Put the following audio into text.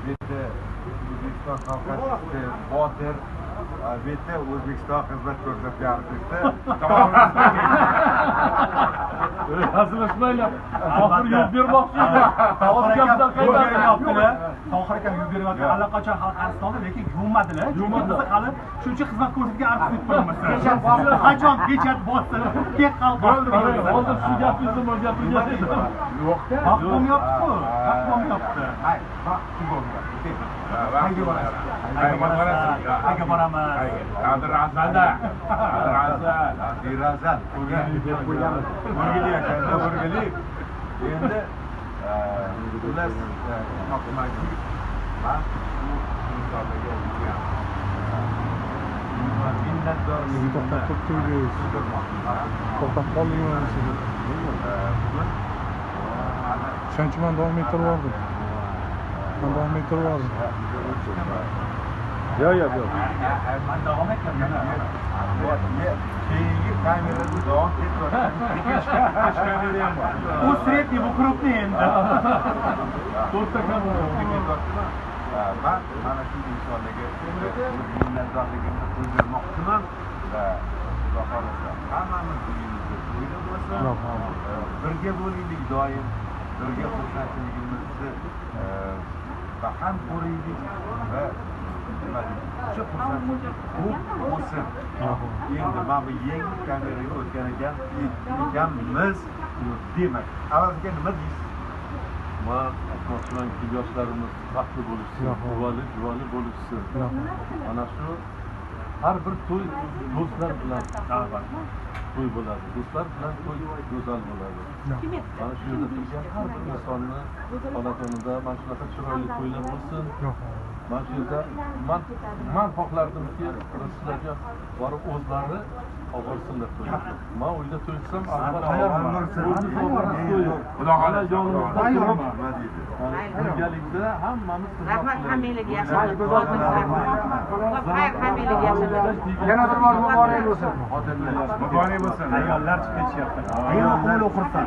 bitta O'zbekiston xalqi botir, bitta O'zbekiston xizmat ko'rsatyapti. Hazırlaşmayla Tohir yo'l bermoqchi edi. Hozir gapdan qaytaryaptilar. Tohir aka yo'l beryapti. Allaqachon xalq arz oldi, lekin yuvmadilar. Biz hali shuncha xizmat ko'rsatgan arz deb qo'yamiz. Qachon kecha bosdi, ket xalq hozir shu gapingizni men gapirgan edim. Yo'qda. Vaqtim yo'qku. Vaqtim yo'qdi. Vaqt bo'lmayapti. Qayga boraman. Razanda. Razan. O'rgili akanda, o'rgili. Endi ular hokimiyatchi va insonlarga bo'lgan minnatdorlik to'xtab qolgan siz. Shuncha men davom ettirib oldim. Yo'q. Men davom etmayman. keyingi kamerada davom etib u sretni bu krupni endi. To'rtta kamera. Mana shu insonlarga minnatdorligimni bildirmoqchiman va Xudo xohlasa hammamiz uyimizda to'yda bo'lsin, birga bo'laylik doim, birga xursandchiligimizni baham ko'raylik va shu xursandchilik ko'p bo'lsin. Endi mana bu yangi kameraga o'tgan ekanmiz demak, avvaliga nima deysiz? Men aytmoqchimanki, yoshlarimiz baxtli bo'lishsin, juvonli bo'lishsin. Mana shu har bir to'y do'stlar bilan to'y bo'ladi. Do'stlar bilan to'y go'zal bo'ladi. Mana shu yerda turgan har bir insonni xonadonida mana shunaqa chiroyli to'ylar bo'lsin. Mana shu yerda man xohlardimki, sizlarga borib o'zlari oborsinlar to'yga. Men uyda to'ysam, avval tayyorman. Xudo xohlasa tayyorman. Birgalikda hammamiz rahmat, hammanglarga yaxshilik. Hammanglarga yaxshilik. Yana bir bor muborak bo'lsin. Muborak bo'lsin. Ayollar chiqib ketyapti. Ayol o'g'il o'qirsan.